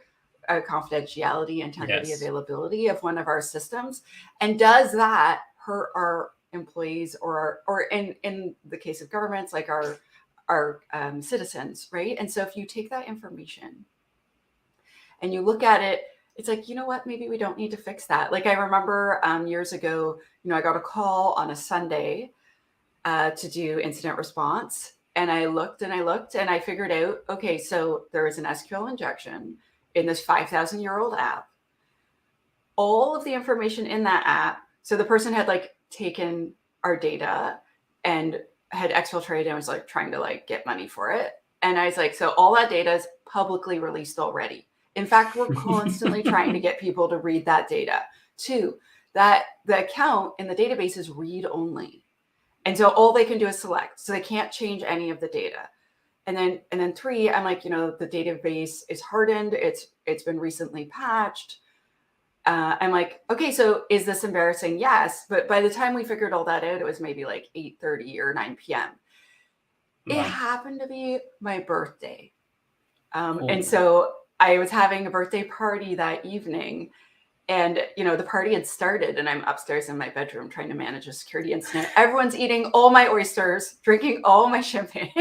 confidentiality, integrity, availability of one of our systems? And does that hurt our employees or in the case of governments, like our citizens, right? And so if you take that information and you look at it, it's like, you know what, maybe we don't need to fix that. Like I remember years ago, I got a call on a Sunday to do incident response. And I looked and I figured out, okay, so there is an SQL injection in this 5,000-year-old app. All of the information in that app, so the person had like taken our data and had exfiltrated and was like trying to like get money for it. And I was like, so all that data is publicly released already. In fact, we're constantly trying to get people to read that data. 2, that the account in the database is read only. And so all they can do is select. So they can't change any of the data. And then 3, I'm like, the database is hardened. It's been recently patched. I'm like, okay, so is this embarrassing? Yes. But by the time we figured all that out, it was maybe like 8:30 or 9 p.m. Wow. It happened to be my birthday. And so I was having a birthday party that evening. And, the party had started and I'm upstairs in my bedroom trying to manage a security incident. Everyone's eating all my oysters, drinking all my champagne.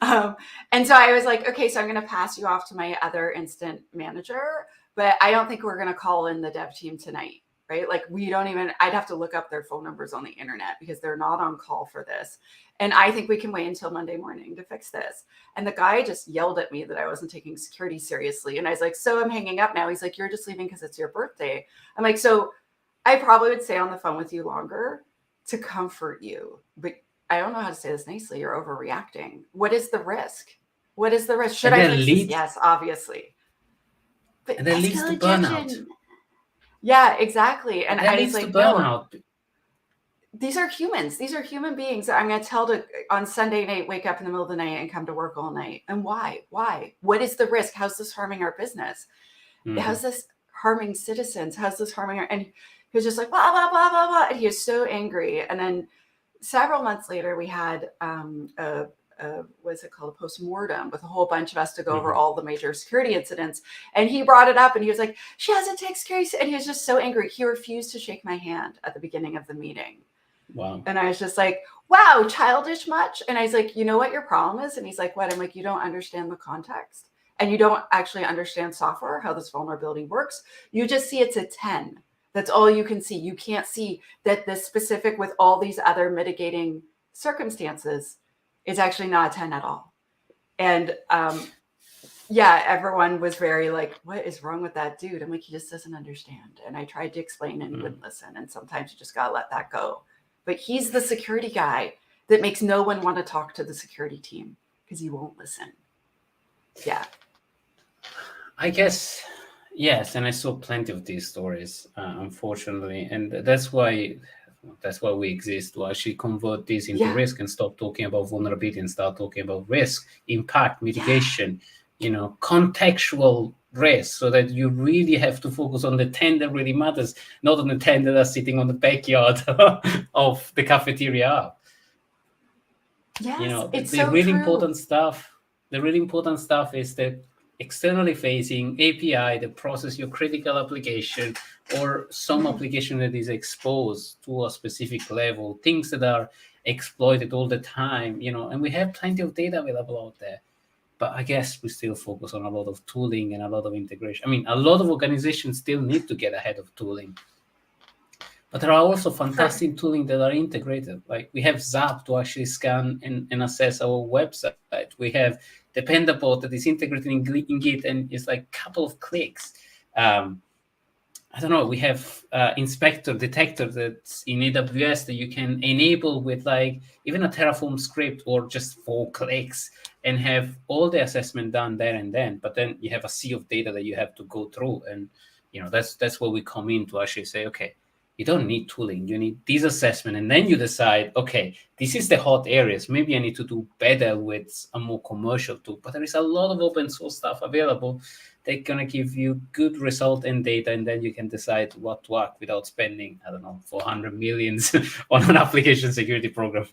And so I was like, okay, so I'm going to pass you off to my other incident manager, but I don't think we're going to call in the dev team tonight, right? Like I'd have to look up their phone numbers on the internet because they're not on call for this. And I think we can wait until Monday morning to fix this. And the guy just yelled at me that I wasn't taking security seriously. And I was like, so I'm hanging up now. He's like, you're just leaving because it's your birthday. I'm like, so I probably would stay on the phone with you longer to comfort you. But I don't know how to say this nicely. You're overreacting. What is the risk? What is the risk? Should I fix this? Yes, obviously. But and that leads to burnout. Yeah, exactly. And that leads to burnout. No, these are humans. These are human beings that I'm going to tell to on Sunday night, wake up in the middle of the night and come to work all night. And why? What is the risk? How's this harming our business? How's this harming citizens? How's this harming our, and he was just like, blah, blah, blah, blah, blah. And he was so angry. And then several months later, we had what's it called? A postmortem with a whole bunch of us to go over all the major security incidents. And he brought it up and he was like, she hasn't taken security. And he was just so angry. He refused to shake my hand at the beginning of the meeting. Wow. And I was just like, wow, childish much? And I was like, you know what your problem is? And he's like, what? I'm like, you don't understand the context and you don't actually understand software, how this vulnerability works. You just see it's a 10. That's all you can see. You can't see that this specific with all these other mitigating circumstances is actually not a 10 at all. And everyone was very like, what is wrong with that dude? I'm like, he just doesn't understand. And I tried to explain and he wouldn't listen. And sometimes you just got to let that go. But he's the security guy that makes no one want to talk to the security team because he won't listen. Yeah. I guess, yes. And I saw plenty of these stories, unfortunately. And that's why we exist, to actually convert this into risk and stop talking about vulnerability and start talking about risk, impact, mitigation, contextual rest, so that you really have to focus on the 10 that really matters, not on the 10 that are sitting on the backyard of the cafeteria. Yes, it's The so really true. important stuff. The really important stuff is the externally facing API that process your critical application, or some application that is exposed to a specific level, things that are exploited all the time, and we have plenty of data available out there. But I guess we still focus on a lot of tooling and a lot of integration. I mean, a lot of organizations still need to get ahead of tooling. But there are also fantastic tooling that are integrated. Like we have Zap to actually scan and assess our website. We have Dependabot that is integrated in Git, and it's like a couple of clicks. I don't know, we have Inspector Detector that's in AWS that you can enable with like even a Terraform script, or just 4 clicks, and have all the assessment done there and then. But then you have a sea of data that you have to go through. And, that's where we come in to actually say, okay, you don't need tooling, you need this assessment. And then you decide, okay, this is the hot areas. Maybe I need to do better with a more commercial tool. But there is a lot of open source stuff available. They're going to give you good result and data, and then you can decide what to work without spending, I don't know, 400 millions on an application security program.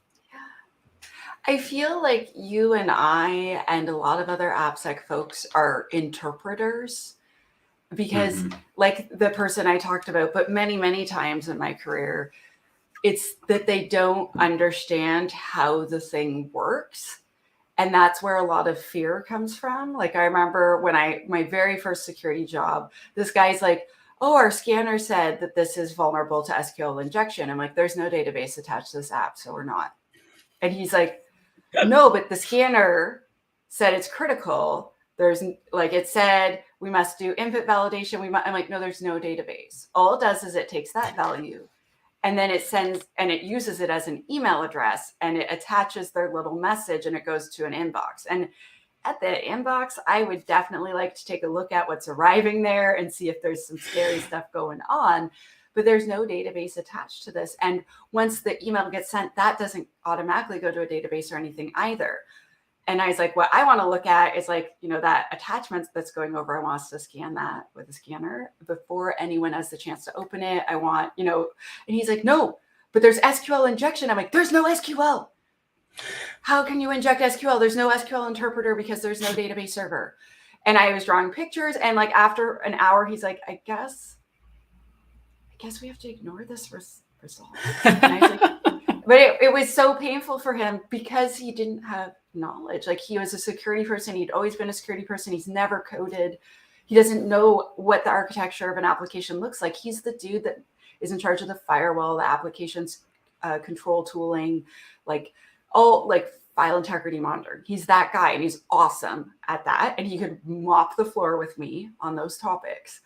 I feel like you and I and a lot of other AppSec folks are interpreters, because like the person I talked about, but many, many times in my career, it's that they don't understand how the thing works. And that's where a lot of fear comes from. Like I remember when my very first security job, this guy's like, oh, our scanner said that this is vulnerable to SQL injection. I'm like, there's no database attached to this app, so we're not. And he's like, no, but the scanner said it's critical. There's like, it said we must do input validation. I'm like, no, there's no database. All it does is it takes that value, and then it sends, and it uses it as an email address, and it attaches their little message, and it goes to an inbox. And at the inbox, I would definitely like to take a look at what's arriving there and see if there's some scary stuff going on. But there's no database attached to this. And once the email gets sent, that doesn't automatically go to a database or anything either. And I was like, what I want to look at is like, that attachment that's going over, I want us to scan that with a scanner before anyone has the chance to open it. I want, and he's like, no, but there's SQL injection. I'm like, there's no SQL. How can you inject SQL? There's no SQL interpreter because there's no database server. And I was drawing pictures, and like after an hour, he's like, I guess we have to ignore this result. And I was like, but it was so painful for him because he didn't have knowledge. Like he was a security person. He'd always been a security person. He's never coded. He doesn't know what the architecture of an application looks like. He's the dude that is in charge of the firewall, the applications control tooling, like file integrity monitoring. He's that guy, and he's awesome at that. And he could mop the floor with me on those topics.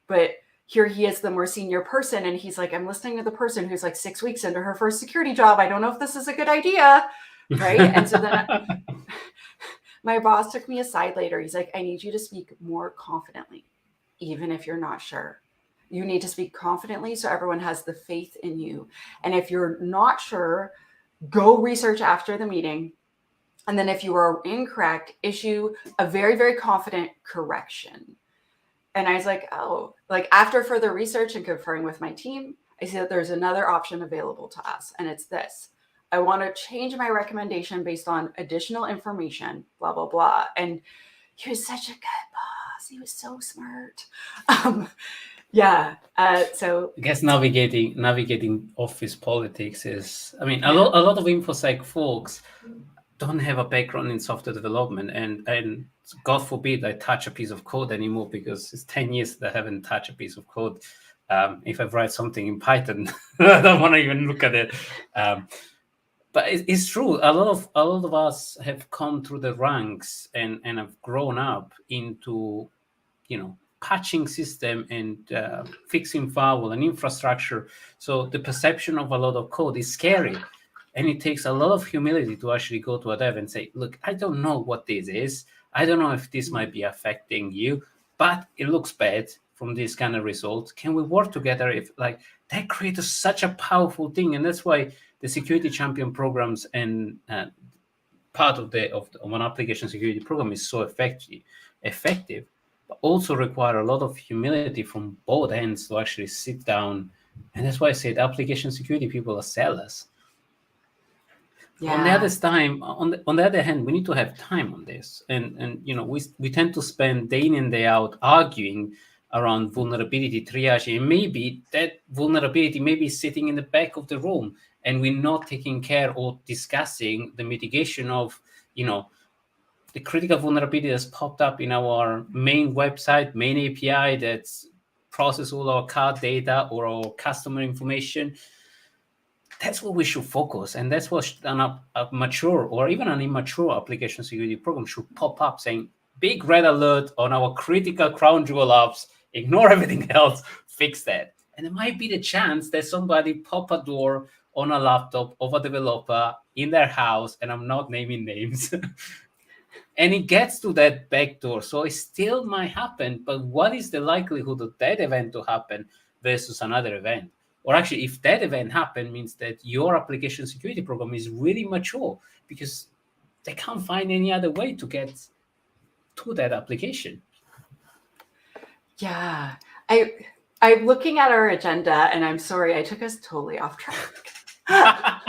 But here he is, the more senior person, and he's like, I'm listening to the person who's like 6 weeks into her first security job. I don't know if this is a good idea, right? And so then my boss took me aside later. He's like, I need you to speak more confidently, even if you're not sure. You need to speak confidently so everyone has the faith in you. And if you're not sure, go research after the meeting. And then if you are incorrect, issue a very, very confident correction. And I was like, oh, like after further research and conferring with my team, I see that there's another option available to us. And it's this. I want to change my recommendation based on additional information, blah, blah, blah. And he was such a good boss. He was so smart. Yeah. So I guess navigating office politics is, I mean, a lot of InfoSec folks don't have a background in software development, and God forbid I touch a piece of code anymore, because it's 10 years that I haven't touched a piece of code. If I write something in Python, I don't want to even look at it. But it's true. A lot of us have come through the ranks and have grown up into, patching system and fixing firewall and infrastructure. So the perception of a lot of code is scary. And it takes a lot of humility to actually go to a dev and say, look, I don't know what this is. I don't know if this might be affecting you, but it looks bad from this kind of result. Can we work together? If like that creates such a powerful thing. And that's why the security champion programs and part of an application security program is so effective, but also require a lot of humility from both ends to actually sit down. And that's why I said application security people are sellers. Yeah. On the other hand, we need to have time on this, and we tend to spend day in and day out arguing around vulnerability triage, and maybe that vulnerability may be sitting in the back of the room, and we're not taking care or discussing the mitigation of the critical vulnerability that's popped up in our main website, main API that's process all our card data or our customer information. That's what we should focus, and that's what a mature or even an immature application security program should pop up saying, big red alert on our critical crown jewel apps, ignore everything else, fix that. And there might be the chance that somebody pop a door on a laptop of a developer in their house, and I'm not naming names, and it gets to that back door. So it still might happen, but what is the likelihood of that event to happen versus another event? Or actually, if that event happened, means that your application security program is really mature because they can't find any other way to get to that application. Yeah. I'm looking at our agenda, and I'm sorry, I took us totally off track. Now,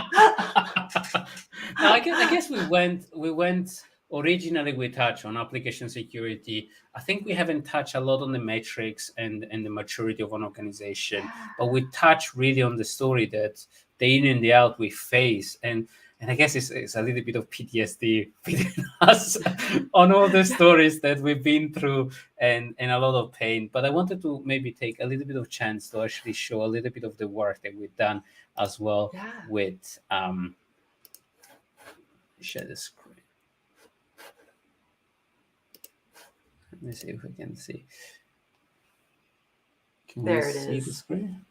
I guess we went originally we touched on application security. I think we haven't touched a lot on the metrics and the maturity of an organization, but we touched really on the story that day in and day out we face. And I guess it's a little bit of PTSD within us on all the stories that we've been through and a lot of pain. But I wanted to maybe take a little bit of chance to actually show a little bit of the work that we've done as well with share the screen. Let me see if we can see. Can there we it see is. the screen?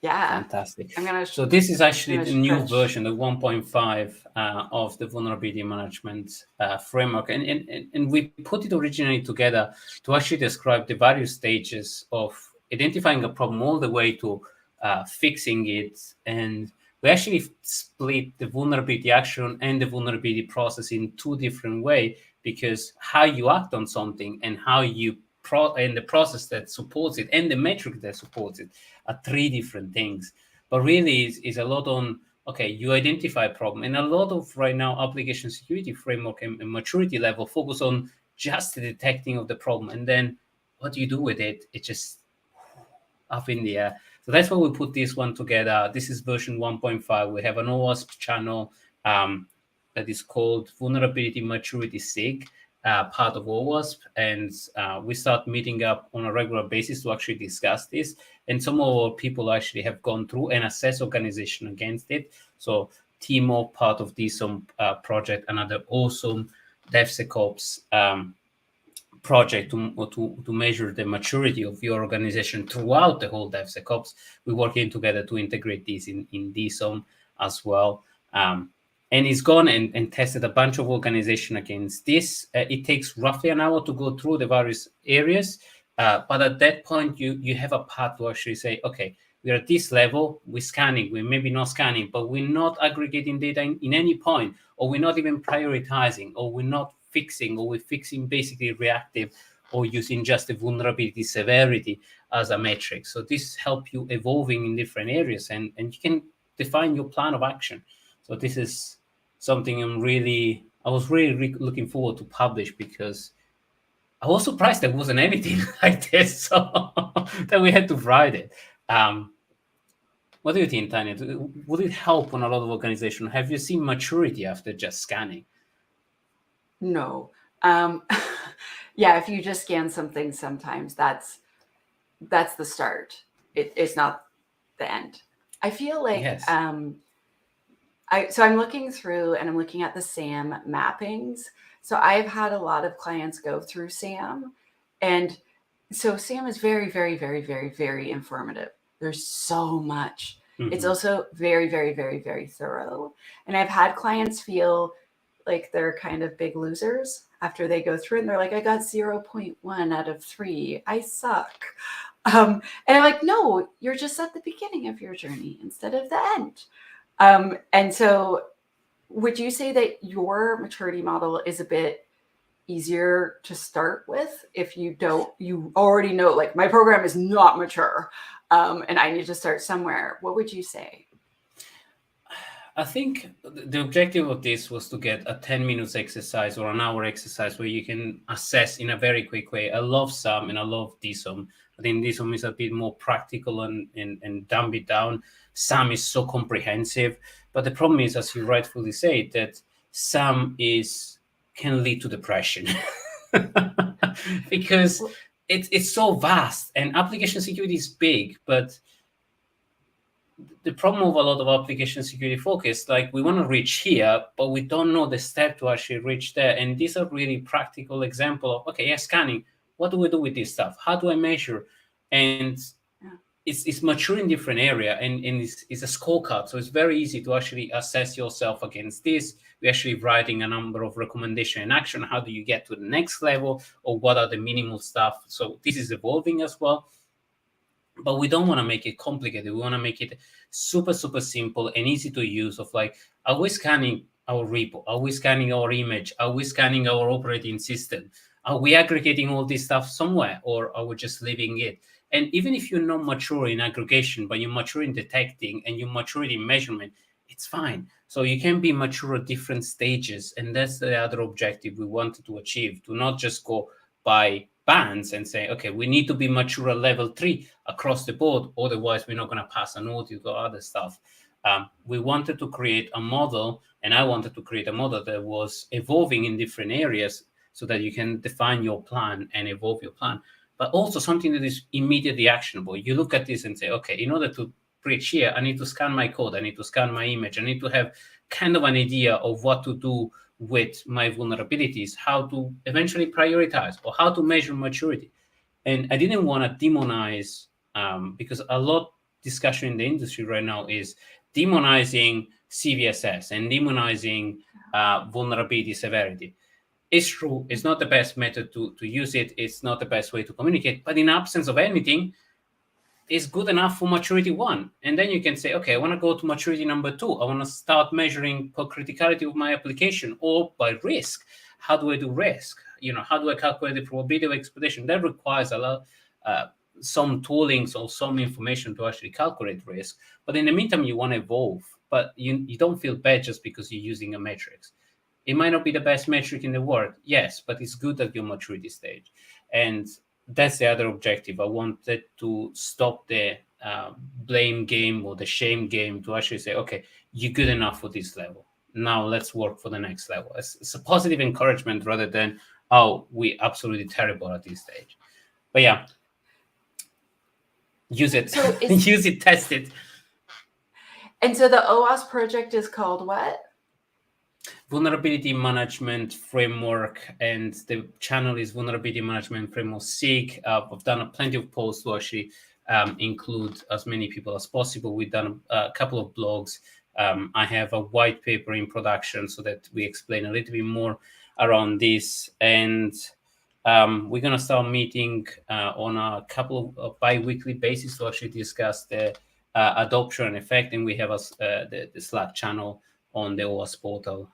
Yeah. Fantastic. So this is actually the new version, the 1.5 of the vulnerability management framework. And we put it originally together to actually describe the various stages of identifying a problem all the way to fixing it. And we actually split the vulnerability action and the vulnerability process in two different ways, because how you act on something and how you and the process that supports it and the metric that supports it are three different things. But really is a lot on, okay, you identify a problem. And a lot of right now application security framework and maturity level focus on just the detecting of the problem. And then what do you do with it? It's just up in the air. So that's why we put this one together. This is version 1.5. We have an OWASP channel that is called Vulnerability Maturity SIG, part of OWASP. And we start meeting up on a regular basis to actually discuss this. And some of our people actually have gone through and assess organization against it. So Timo, part of this project, another awesome DevSecOps project to measure the maturity of your organization throughout the whole DevSecOps. We're working together to integrate these in DSOM as well. And he's gone and tested a bunch of organizations against this. It takes roughly an hour to go through the various areas. But at that point, you have a path to actually say, okay, we're at this level, we're scanning, we're maybe not scanning, but we're not aggregating data in any point, or we're not even prioritizing, or we're not fixing, or we're fixing basically reactive, or using just the vulnerability severity as a metric. So this helps you evolving in different areas, and you can define your plan of action. So this is something I was really looking forward to publish, because I was surprised there wasn't anything like this, so that we had to write it. What do you think, Tanya? Would it help on a lot of organizations? Have you seen maturity after just scanning? No. Yeah, if you just scan something, sometimes that's the start. It's not the end. I feel like Yes. So I'm looking through and I'm looking at the SAM mappings. So I've had a lot of clients go through SAM, and so SAM is very, very, very, very, very informative. There's so much. Mm-hmm. It's also very, very, very, very thorough. And I've had clients feel like they're kind of big losers after they go through it, and they're like, I got 0.1 out of 3. I suck. And I'm like, no, you're just at the beginning of your journey instead of the end. And so would you say that your maturity model is a bit easier to start with if you already know, like, my program is not mature, and I need to start somewhere? What would you say? I think the objective of this was to get a 10 minutes exercise or an hour exercise where you can assess in a very quick way. I love SUM and I love DSUM. I think DSUM is a bit more practical and dumb it down. SUM is so comprehensive. But the problem is, as you rightfully say, that SUM can lead to depression because it's so vast, and application security is big, but the problem of a lot of application security focus, like, we want to reach here, but we don't know the step to actually reach there. And these are really practical example of, okay, yeah, scanning. What do we do with this stuff? How do I measure? And it's mature in different area, and it's a scorecard. So it's very easy to actually assess yourself against this. We're actually writing a number of recommendation and action. How do you get to the next level, or what are the minimal stuff? So this is evolving as well. But we don't want to make it complicated. We want to make it super, super simple and easy to use. Of like, are we scanning our repo? Are we scanning our image? Are we scanning our operating system? Are we aggregating all this stuff somewhere, or are we just leaving it? And even if you're not mature in aggregation, but you're mature in detecting and you're mature in measurement, it's fine. So you can be mature at different stages. And that's the other objective we wanted to achieve, to not just go by bands and say, okay, we need to be mature at level 3 across the board, otherwise we're not going to pass an audit or other stuff. We wanted to create a model, and I wanted to create a model that was evolving in different areas so that you can define your plan and evolve your plan, but also something that is immediately actionable. You look at this and say, okay, in order to breach here, I need to scan my code, I need to scan my image, I need to have kind of an idea of what to do with my vulnerabilities, how to eventually prioritize, or how to measure maturity. And I didn't want to demonize, because a lot discussion in the industry right now is demonizing CVSS and demonizing vulnerability severity. It's true, it's not the best method to use it, it's not the best way to communicate, but in absence of anything, is good enough for maturity 1. And then you can say, okay, I want to go to maturity number 2. I want to start measuring per criticality of my application, or by risk. How do I do risk? How do I calculate the probability of exploitation? That requires a lot, some toolings or some information to actually calculate risk. But in the meantime, you want to evolve, but you don't feel bad just because you're using a metrics. It might not be the best metric in the world, yes, but it's good at your maturity stage. And that's the other objective. I wanted to stop the blame game or the shame game, to actually say, okay, you're good enough for this level. Now let's work for the next level. It's a positive encouragement rather than, oh, we're absolutely terrible at this stage. But yeah, use it, use it, test it. And so the OWASP project is called what? Vulnerability Management Framework, and the channel is Vulnerability Management Framework SIG. I've done plenty of posts to actually include as many people as possible. We've done a couple of blogs. I have a white paper in production so that we explain a little bit more around this. And we're going to start meeting on a couple of bi-weekly basis to actually discuss the adoption and effect. And we have the Slack channel on the OWASP portal.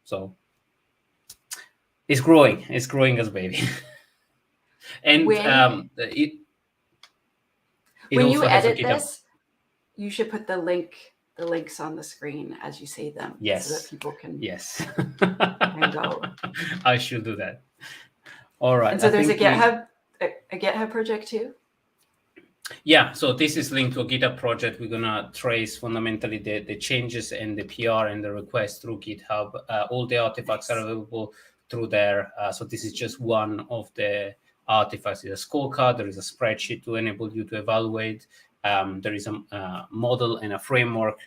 So it's growing as a baby. And when you edit this, you should put the links on the screen as you say them. Yes. So that people can can go. I should do that. All right. And so there's a GitHub project too? Yeah, so this is linked to a GitHub project. We're going to trace fundamentally the changes and the PR and the request through GitHub. All the artifacts are available through there. So this is just one of the artifacts. There's a scorecard. There is a spreadsheet to enable you to evaluate. There is a model and a framework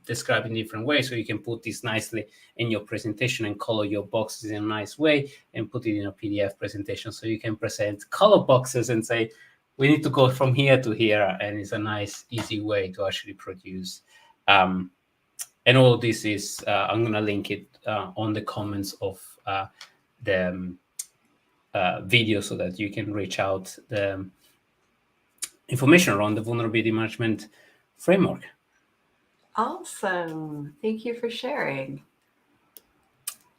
described in different ways. So you can put this nicely in your presentation and color your boxes in a nice way and put it in a PDF presentation. So you can present color boxes and say, we need to go from here to here, and it's a nice, easy way to actually produce. And all of this is, I'm going to link it on the comments of the video so that you can reach out the information around the vulnerability management framework. Awesome. Thank you for sharing.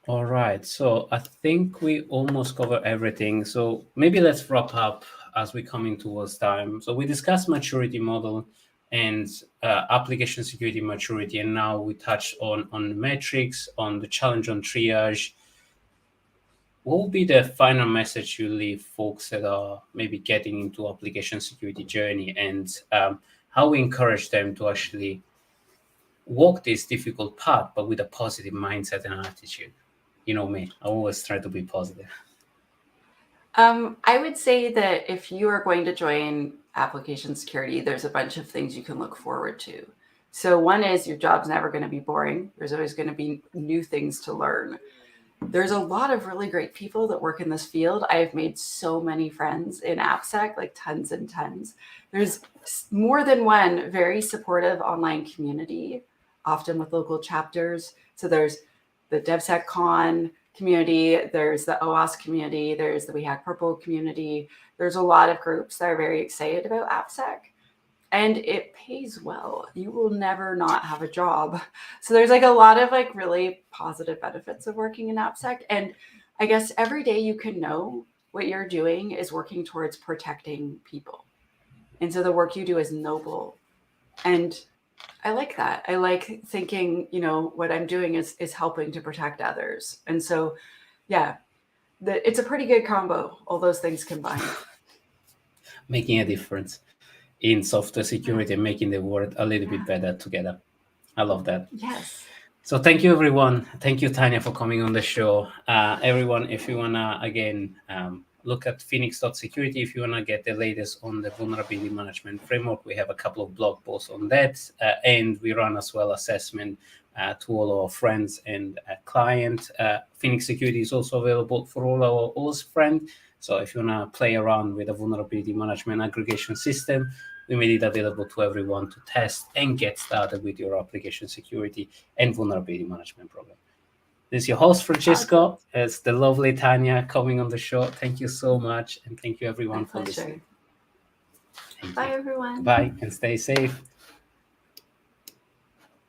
All right. So I think we almost covered everything. So maybe let's wrap up as we're coming towards time. So we discussed maturity model and application security maturity, and now we touched on metrics, on the challenge on triage. What would be the final message you leave folks that are maybe getting into application security journey, and how we encourage them to actually walk this difficult path, but with a positive mindset and attitude? You know me, I always try to be positive. I would say that if you are going to join application security, there's a bunch of things you can look forward to. So one is your job's never going to be boring. There's always going to be new things to learn. There's a lot of really great people that work in this field. I have made so many friends in appsec, like tons and tons. There's more than one very supportive online community, often with local chapters. So there's the DevSecCon community, there's the OWASP community, there's the SheHacksPurple community. There's a lot of groups that are very excited about appsec. And it pays well. You will never not have a job. So there's like a lot of like really positive benefits of working in appsec. And I guess every day you can know what you're doing is working towards protecting people. And so the work you do is noble. And I like that. I like thinking, what I'm doing is helping to protect others. And so, yeah, it's a pretty good combo, all those things combined. Making a difference in software security and making the world a little bit better together. I love that. Yes. So thank you, everyone. Thank you, Tanya, for coming on the show. Everyone, if you want to, again, look at phoenix.security, if you want to get the latest on the vulnerability management framework, we have a couple of blog posts on that. And we run as well assessment to all our friends and client. Phoenix Security is also available for all our OWASP friends. So if you want to play around with a vulnerability management aggregation system, we made it available to everyone to test and get started with your application security and vulnerability management program. This is your host, Francesco. It's the lovely Tanya coming on the show. Thank you so much. And thank you, everyone, for listening. Bye, everyone. Bye, and stay safe.